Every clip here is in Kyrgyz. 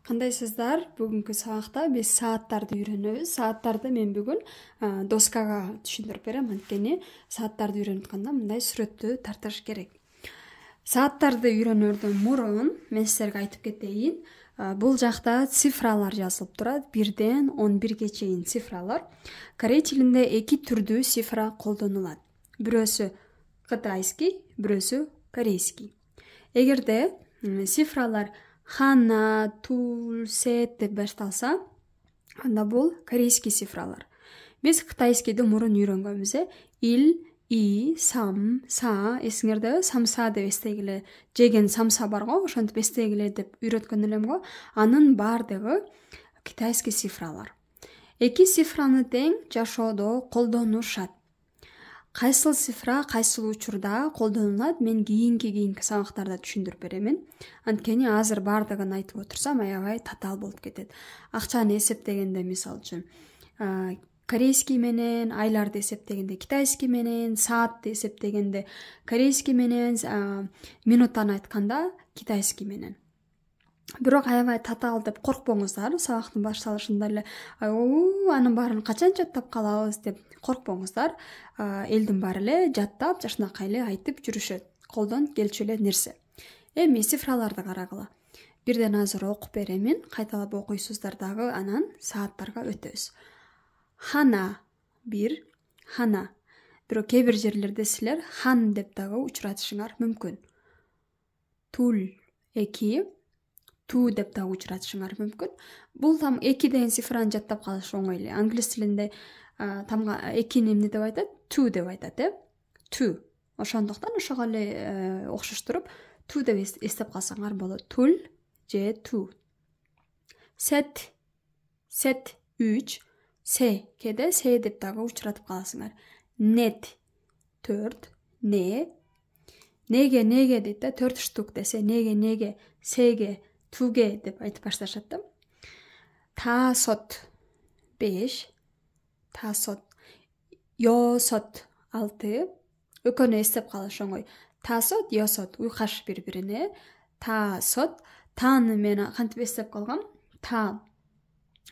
Кандайсыздар? Бүгүнкү сабакта биз сааттарды үйрөнөбүз. Сааттарды мен бүгүн доскага түшүндүрүп берем. Анткени сааттарды үйрөнүп атканда мындай сүрөттү тартыш керек. Сааттарды үйрөнөрдөн мурун мен силерге айтып кетейин. Бул жакта цифралар жазылып турат. 1ден 11ге чейин цифралар. Корей тилинде эки түрдүү цифра колдонулат. Бирөөсү кытайский, бирөөсү корейский. Эгерде цифралар хана, тул, сет деп башталса, анда бул корейский цифралар. Биз кытайскийди мурун үйрөнгөнбүз. Ил, и, сам, са, эсиңердеби? Самса деп эстегиле. Жеген самса бар го, ошентип эстегиле деп үйрөткөн элем го. Анын баардыгы китайский цифралар. Эки цифраны тең жашоодо колдонушат. Кайсыл цифра кайсыл учурда колдонулат, мен кийинки сабактарда түшүндүрүп беремин. Анткени азыр баардыгын айтып отурсам аябай татаал болуп кетет. Акчаны эсептегенде, мисалы үчүн, корейский менен, айларды эсептегенде китайский менен, саатты эсептегенде корейский менен, минуттаны айтканда китайский менен. Бирок аябай татаал деп коркпоңуздар. Сабактын башталышында эле анын баарын качан жаттап калабыз деп коркпоңуздар. Элдин баары эле жаттап, жашынакай эле айтып жүрүшөт. Колдон келчү эле нерсе. Эми цифраларды карагыла. Бирден азыр окуп беремин. Кайталап окуйсуздар дагы, анан сааттарга өтөбүз. Хана 1, хана. Бирок кээ бир жерлерде силер хан деп дагы учуратышыңар мүмкүн. Тул 2, ту деп дагы учуратышыңар мүмкүн. Бул там 2 деген цифраны жаттап калыш оңой эле. Англис тилинде тамга 2-ни эмне деп айтат? Ту деп айтат, Ту. Ошондуктан ошого эле окшоштуруп ту деп эстеп калсаңар болот. Тул же ту. Сет 3, се кеде се деп дагы учуратып каласыңар. Нет 4, не. Неге дейт да, 4 штук десе, неге, сеге, туге деп айтып башташат да. Тасот 5, тасот, йосот 6. Өкөнү эстеп калыш оңой. Тасот, йосот уйкаш бири-бирине. Тасот, тааны мен кантип эстеп калгам? Та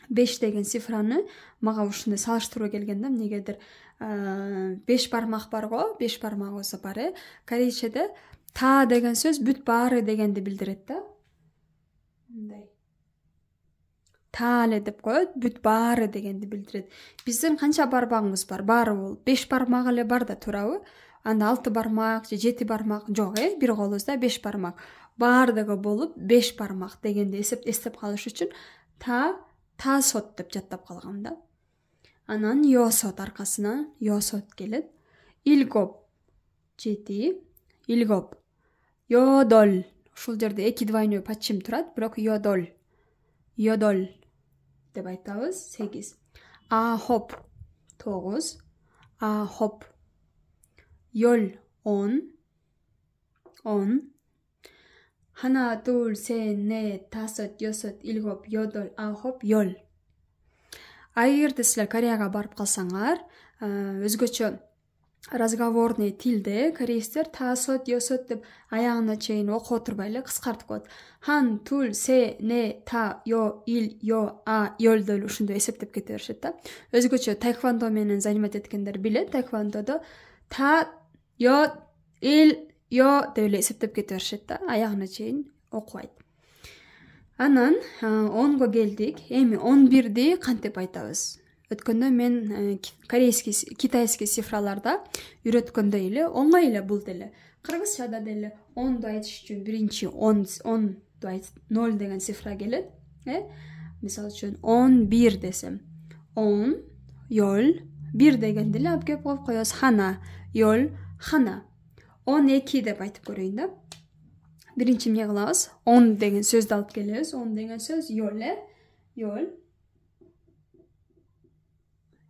5 деген цифраны мага ушундай салыштыруу келген да, эмнегедир 5 бармак бар го, 5 бармагыбыз бар. Корейчеде та деген сөз бүт баары дегенди билдирет да. Мындай. Та эле деп коет, бүт баары дегенди билдирет. Биздин канча бармагыбыз бар? Баары бул 5 бармак эле бар да, туурабы? Анда 6 бармак же 7 бармак жок, бир колубузда 5 бармак. Баардыгы болуп 5 бармак дегенди эстеп калыш үчүн тасот деп жаттап калгам да. Анан йосот аркасынан йосот келет. Илгоп 7, илгоп. Йодол. Ушул жерде 2 двойной подчим турат, бирок йодол деп айтабыз. 8. Ахоп 9, ахоп. Йол 10. Хана, 둘, 셋, 넷, 다섯, 여섯, 일곱, 여덟, 아홉, 열. Эгерде силер Кореяга барып калсаңар, өзгөчө разговорный тилде корейстер тасот, йосот деп аягына чейин окуп отурбай эле кыскартып коет. Хан, тул, се, не, та, йо, ил, йо, а, йол деп ушундай эсептеп кете беришет да. Өзгөчө таэквондо менен занимать эткендер билет. Таэквондодо та, йо, ил, йо деп эле эсептеп кете беришет да, аягына чейин окубайт. Анан 10го келдик. Эми 11ди кантип айтабыз? Өткөндө мен китайский цифраларда үйрөткөндөй эле оңой эле бул деле. Кыргызчада деле 10ду айтыш үчүн биринчи 10ду айт 0 деген цифра келет. Мисалы үчүн 11 десем 10, йол, 1 дегенди эле алып келип коебуз. Хана, йол, хана. 12 деп айтып көрөйүн да. Биринчи эмне кылабыз? 10 деген сөздү алып келебиз. 10 деген сөз йол, йол.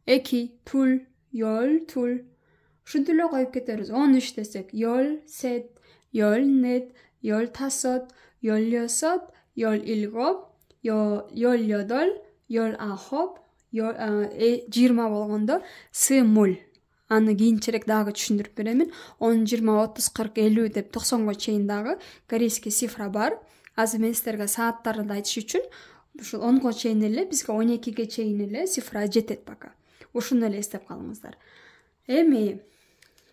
2, тул, йол, тул. Ушинтип эле коюп кетебиз. 13 десек, йол, сет, йол, нет, йол, тасот, йол, йосот, йол, илгоп, йол, йодол, йол, ахоп, 20 болгондо сымул. Аны кийинчерээк дагы түшүндүрүп беремин. 10, 20, 30, 40, 50 деп 90го чейин дагы корейский цифра бар. Азыр мен силерге сааттарды айтыш үчүн ушул 10го чейин эле, бизге 12ге чейин эле цифра жетет пока. Ушуну эле эстеп калыңыздар. Эми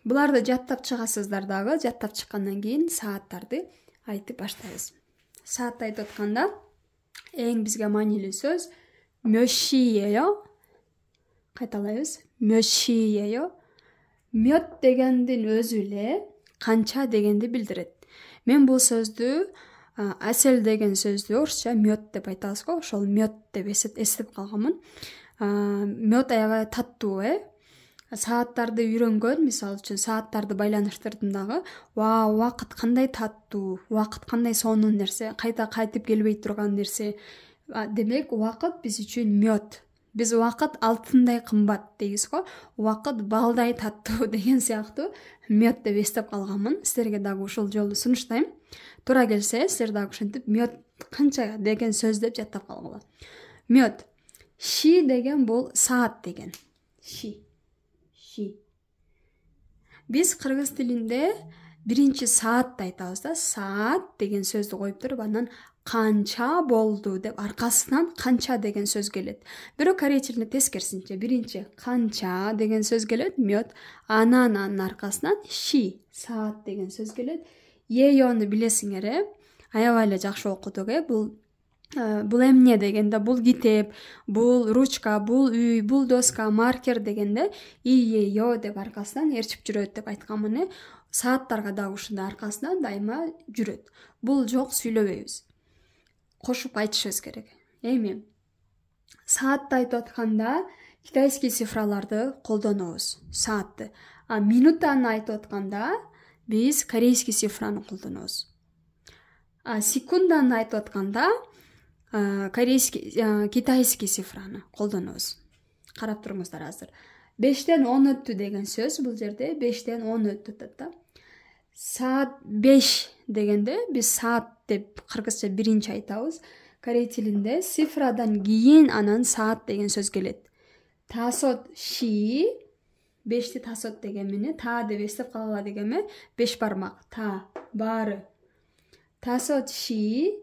буларды жаттап чыгасыздар дагы. Жаттап чыккандан кийин сааттарды айтып баштайбыз. Саатты айтып атканда эң бизге маанилүү сөз мөшиеё. Кайталайбыз. Мөшиеё. Мёт дегендин өзү эле канча дегенди билдирет. Мен бул сөздү асел деген сөздү орусча мёт деп айтабыз го. Ошол мёт деп эстеп калганмын. Мёт аябай таттуу, Сааттарды үйрөнгөн, мисалы үчүн сааттарды байланыштырдым дагы. Убакыт кандай таттуу, убакыт кандай сонун нерсе, кайта кайтып келбей турган нерсе. Демек, убакыт биз үчүн мёт. Биз убакыт алтындай кымбат дейбиз го. Убакыт балдай таттуу деген сыяктуу мёт деп эстеп калганмын. Силерге дагы ушул жолу сунуштайм. Туура келсе, силер дагы ушинтип мёт канча деген сөз деп жаттап калгыла. Мёт. Ши деген бул саат деген. Ши. Биз кыргыз тилинде биринчи саатты айтабыз да. Саат деген сөздү коюп туруп, анан канча болду деп аркасынан канча деген сөз келет. Бирок корей тилинде тескерисинче, биринчи канча деген сөз келет, мёт, анан аркасынан ши, саат деген сөз келет. Еёну билесиңер, аябай эле жакшы окудук, бул эмне дегенде, бул китеп, бул ручка, бул үй, бул доска, маркер дегенде иеё деп аркасынан ээрчип жүрөт деп айтканмын. Сааттарга дагы ушундай аркасынан дайыма жүрөт. Бул жок, сүйлөбөйбүз. Кошуп айтышыбыз керек. Эми саатты айтып атканда китайский цифраларды колдонобуз. Саатты. Минутаны айтып атканда биз корейский цифраны колдонобуз. Секунданы айтып атканда китайский цифраны колдонобуз. Карап туруңуздар азыр. 5тен 10 өттү деген сөз, бул жерде 5тен 10 өттү да. Саат 5 дегенде биз саат деп кыргызча биринчи айтабыз. Корей тилинде цифрадан кийин анан саат деген сөз келет. Тасот ши, 5ти тасот деген менен та деп эстеп калгыла дегенме, 5 бармак, та, баары. Тасот ши,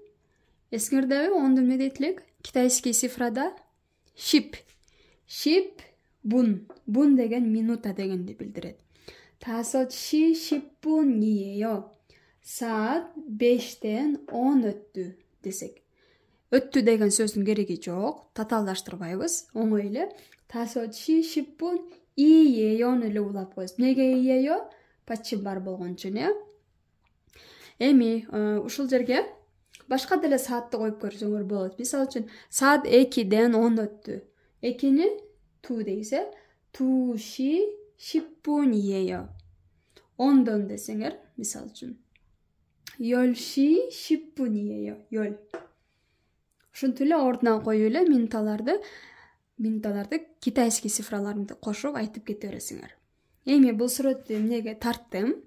эсиңердеби, ондо эмне дейт элек? Китайский цифрада шип. Шип, бун. Бун деген минута дегенди билдирет. Тасот ши шиппун иеё. Саат 5тен 10 өттү десек. Өттү деген сөздүн кереги жок, татаалдаштырбайбыз, оңой эле. Тасот ши шиппун иеёну эле улап коебуз. Эмнеге иеё? Паччи бар болгон үчүн, Эми ушул жерге башка деле саатты коюп көрсөңөр болот. Мисалы үчүн, саат 2ден 10 өттү. 2ни ту дейбиз, Ту ши шиппун иеё. 10дон десеңер, мисалы үчүн, Ёл ши шиппун иеё. Ёл. Ушинтип эле ордуна коюп эле минуталарды китайский цифраларын кошуп айтып кете бересиңер. Эми бул сүрөттү эмнеге тарттым?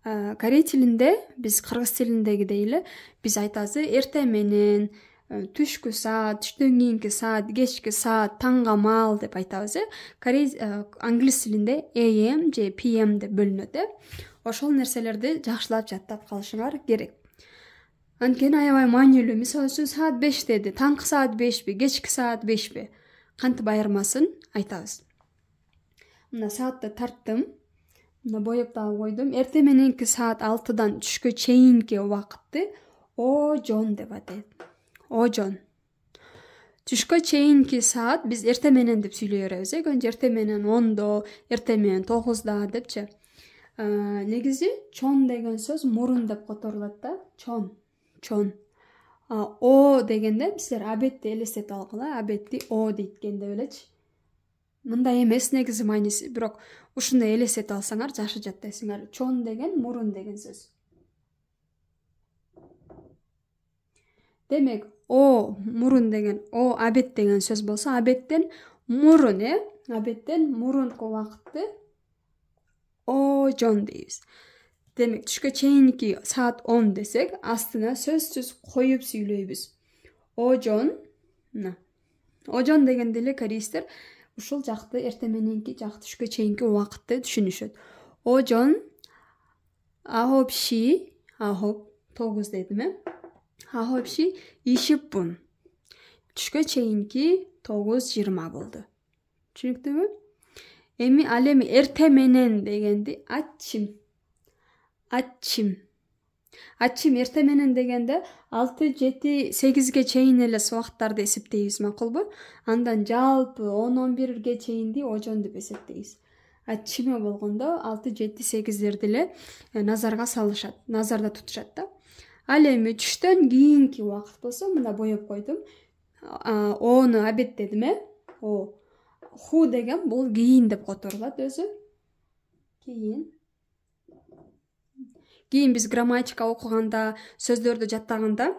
Корей тилинде, биз кыргыз тилиндегидей эле биз айтабыз, эртең менен, түшкү саат, түштөн кийинки саат, кечки саат, таңга маал деп айтабыз. Корей англис тилинде AM же PM деп бөлүнөт. Ошол нерселерди жакшылап жаттап калышыңар керек. Анткени аябай маанилүү. Мисалы үчүн, саат 5 деди, таңкы саат 5би, кечки саат 5би, кантип айырмасын айтабыз. Мына саатты тарттым. Мына боеп дагы койдум. Эртең мененки саат 6дан түшкө чейинки убакытты ожон деп атайт. Ожон. Түшкө чейинки саат биз эртең менен деп сүйлөй беребиз. Көнчө эртең менен 10до, эртең менен 9да депчи. Негизи чон деген сөз мурун деп которулат да. Чон. О дегенде силер абетти элестетип алгыла. Абетти о дейт деп элечи. Мындай эмес негизи мааниси, бирок ушундай элестетип алсаңар жакшы жаттайсыңар. Чон деген мурун деген сөз. Демек, о мурун деген, о абет деген сөз болсо, абеттен мурун, абеттен мурунку убакытты ожон дейбиз. Демек, түшкө чейинки саат 10 десек, астына сөзсүз коюп сүйлөйбүз. Ожон. Ожон дегенде эле корейстер ушул жакты эртең мененки жак түшкө чейинки убакытты түшүнүшөт. Ожон, ахоп ши, ахоп 9 дедим, 9시 20분. Түшкө чейинки 9:20 болду. Түшүнүктүүбү? Эми ал эми эрте менен дегенди ачим. Ачим эрте менен дегенде 6, 7, 8ге чейин эле убакыттарды эсептейбиз, макулбу? Андан жалпы 10, 11ге чейинди ожон деп эсептейбиз. Ачиме болгондо 6, 7, 8дерди эле назарга салышат, назарда тутушат да. Ал эми түштөн кийинки убакыт болсо мына боеп койдум. Ону абед дедим, О. Ху деген бул кийин деп которулат өзү. Кийин биз грамматика окуганда, сөздөрдү жаттаганда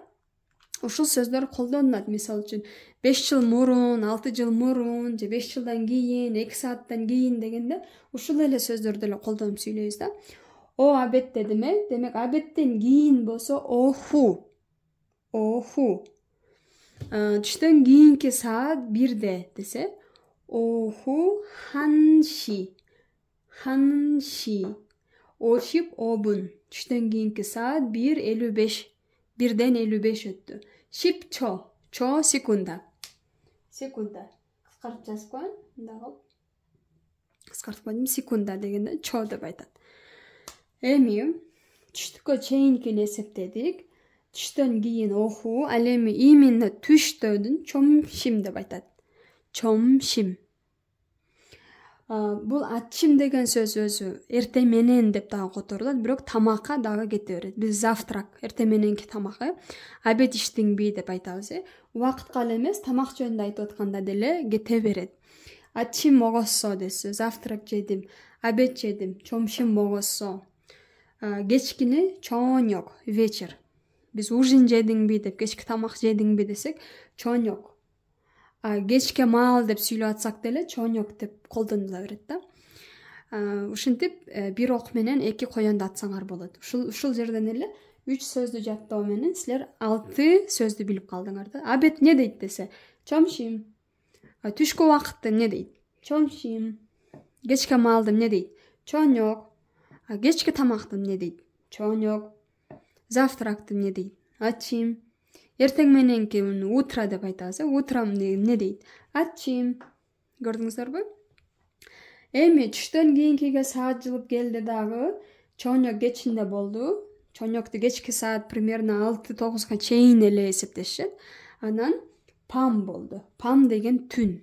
ушул сөздөр колдонулат. Мисалы үчүн 5 жыл мурун, 6 жыл мурун, же 5 жылдан кийин, 2 сааттан кийин дегенде ушул эле сөздөрдү эле колдонуп сүйлөйбүз да. О абед дедим, демек абедтен кийин болсо оху. Түштөн кийинки саат 1де десе оху ханши. Ошип обун. Түштөн кийинки саат 1:55. 1ден 55 өттү. Шипчо. Чо секунда. Кыскартып жазып коеюн. Мындагы. Кыскартып койдум. Секунда дегенде чо деп айтат. Эми түштүккө чейинкини эсептедик. Түштөн кийин оху, ал эми именно түштөдүн чомшим деп айтат. Чомшим. Бул ачим деген сөз өзү эрте менен деп дагы которулат, бирок тамакка дагы кете берет. Биз завтрак, эрте мененки тамак, обед иштиңби деп айтабыз. Убакытка эле эмес, тамак жөнүндө айтып атканда деле кете берет. Ачим могоссо десе, завтрак жедим, обед жедим, чомшим могоссо. Кечкини чоонок, вечер. Биз ужин жедиңби деп, кечки тамак жедиңби десек, чоонок. Кечке маал деп сүйлөп атсак деле чоонок деп колдонула берет да. Ушинтип бир ок менен 2 коёнду атсаңар болот. Ушул жерден эле 3 сөздү жаттоо менен силер 6 сөздү билип калдыңар да. Обед не дейт десе, чомшим. Түшкү убакытты не дейт? Чомшим. Кечке маалды не дейт? Чоонок. Кечки тамакты не дейт? Чоонок. Завтракты не дейт? Ачим. Эртең мененки утро деп айтабыз. Утром не дейт? Ачим. Көрдүңүздөрбү? Эми түштөн кийинкиге саат жылып келди дагы. Чоонок кечинде болду. Чоонокту кечки саат примерно 6-9га чейин эле эсептешет. Анан пам болду. Пам деген түн.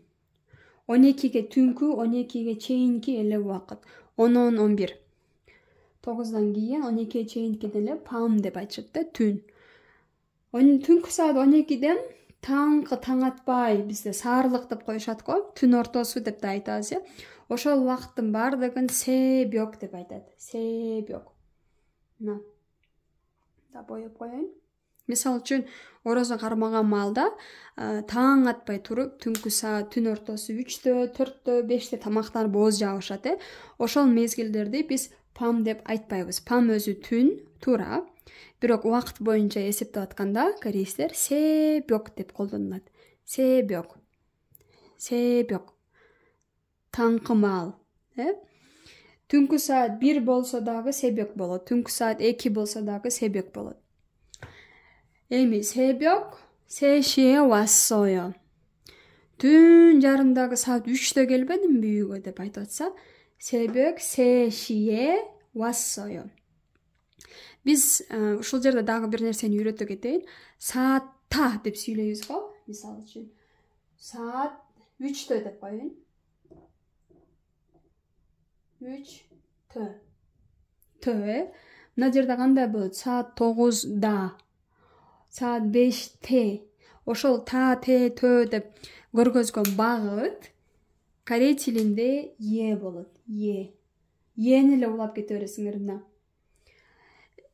12ге түнкү, 12ге чейинки эле убакыт. 10, 11. 9дан кийин 12ге чейинки деле пам деп айтышат да, түн. Түнкү саат 12ден таңкы таң атпай, бизде саарлык деп коюшат го, түн ортосу деп да айтабыз. Ошол убакыттын бардыгын себек деп айтат. Себек. Да боеп коеюн. Мисалы үчүн, орозо кармаган маалда таң атпай туруп, түнкү саат, түн ортосу 3тө, 4тө, 5те тамактар бооз жабышат. Ошол мезгилдерди биз пам деп айтпайбыз. Пам өзү түн, туура. Бирок убакыт боюнча эсептеп атканда корейстер себек деп колдонулат. Себек. Таңкы маал. Түнкү саат 1 болсо дагы себек болот. Түнкү саат 2 болсо дагы себек болот. Эми себек, 세시에 왔어요. Түн жарымдагы саат 3тө келбедимби үйгө деп айтып атса, 새벽 3시에 왔어요. Биз ушул жерде дагы бир нерсени үйрөтө кетейин. Саатта деп сүйлөйбүз го. Мисалы үчүн, саат 3тө деп коеюн. 3тө. Мына жерде кандай болот? Саат 9да. Саат 5те. Ошол та, те, тө деп көргөзгөн багыт корей тилинде е болот. Ени эле улап кете бересиңер мына.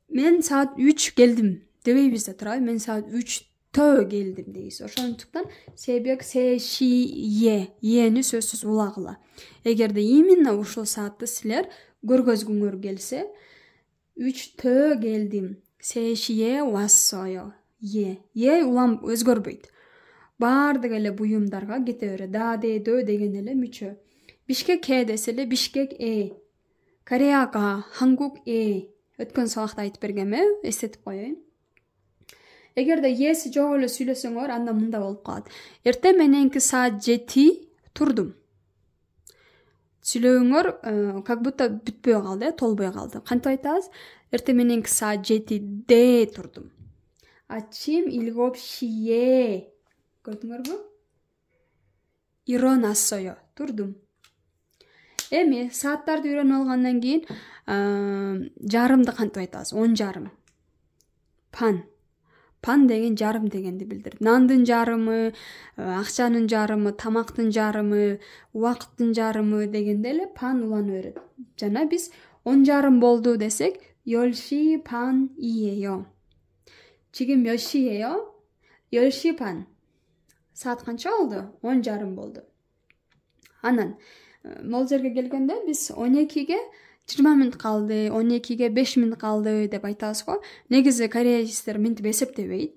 Мен саат 3 келдим дебейбиз да турабы. Мен саат 3тө келдим дейбиз. Ошондуктан себек 세시에 ени сөзсүз улагыла. Эгерде именно ушул саатты силер көргөзгүңөр келсе, 3тө келдим. 세시에 왔어요. Улам өзгөрбөйт. Бардык эле буюмдарга кете берет. Да, де, дө деген эле мүчө. Бишкек десе эле Бишкек Кореяга, Хангук Өткөн сабакта айтып бергем, эстетип коеюн. Эгерде эси жок эле сүйлөсөңөр, анда мында болуп калат. Эртең мененки саат 7 турдум. Сүйлөөңөр как будто бүтпөй калды, толбой калды. Кантип айтабыз? Эртең мененки саат 7-де турдум. Ачим 7시에. Көрдүңөрбү? 일어났어요. турдум. Эми сааттарды үйрөнүп алгандан кийин жарымды кантип айтабыз? 10:30. Пан. Пан деген жарым дегенди билдирет. Нандын жарымы, акчанын жарымы, тамактын жарымы, убакыттын жарымы дегенде эле пан уланып берет. Жана биз 10:30 болду десек, 10시 반이에요. 지금 몇 시예요? 10시 반. Saat канча болду? 10:30 болду. Анан могул жерге келгенде биз 12ге 20 мүнөт калды, 12ге 5 мүнөт калды деп айтабыз го. Негизи кореецтер минтип эсептебейт.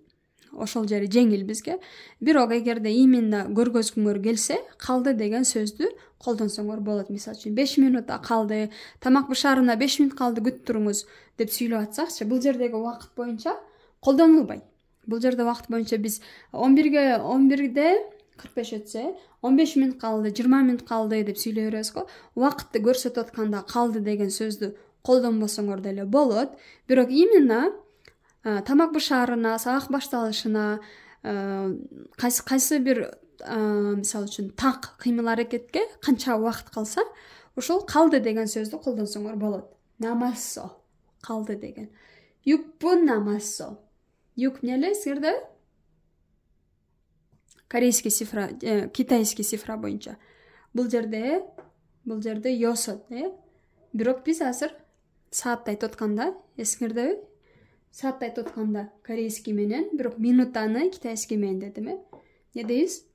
Ошол жери жеңил бизге. Бирок эгерде именно көргөзгүңөр келсе, калды деген сөздү колдонсоңор болот. Мисалы үчүн 5 мүнөт калды, тамак бышаарына 5 мүнөт калды күтүп туруңуз деп сүйлөп атсакчы, бул жердеги убакыт боюнча колдонулбайт. Бул жерде убакыт боюнча биз 11де 45 өтсө, 15 мүнөт калды, 20 мүнөт калды деп сүйлөй беребиз го. Убакытты көрсөтүп атканда калды деген сөздү колдонбосоңор деле болот. Бирок именно тамак бышаарына, сабак башталышына, кайсы бир мисалы үчүн так кыймыл аракетке канча убакыт калса, ошол калды деген сөздү колдонсоңор болот. Намассо. Калды деген. 6분 남았어. 6 эмне сирде? Корейский цифра, китайский цифра боюнча. Бул жерде йосот, Бирок биз азыр саатты айтып атканда, эсиңердеби? Саатты айтып атканда корейский менен, бирок минутаны китайский менен дедим, Не дейбиз?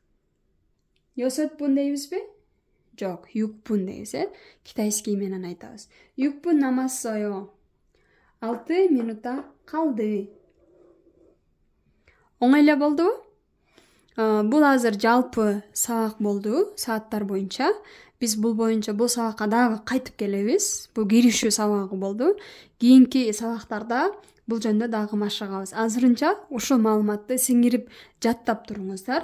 6분 дейбизби? Жок, 6분 дейбиз, Китайский менен айтабыз. 6분 남았어요. 6 минута калды. Оңой эле болдубу? Бул азыр жалпы сабак болду, сааттар боюнча. Биз бул боюнча бул сабакка дагы кайтып келебиз. Бул киришүү сабагы болду. Кийинки сабактарда бул жөнүндө дагы машыгабыз. Азырынча ушул маалыматты сиңирип жаттап туруңуздар.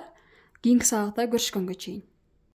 Кийинки сабакта көрүшкөнгө чейин.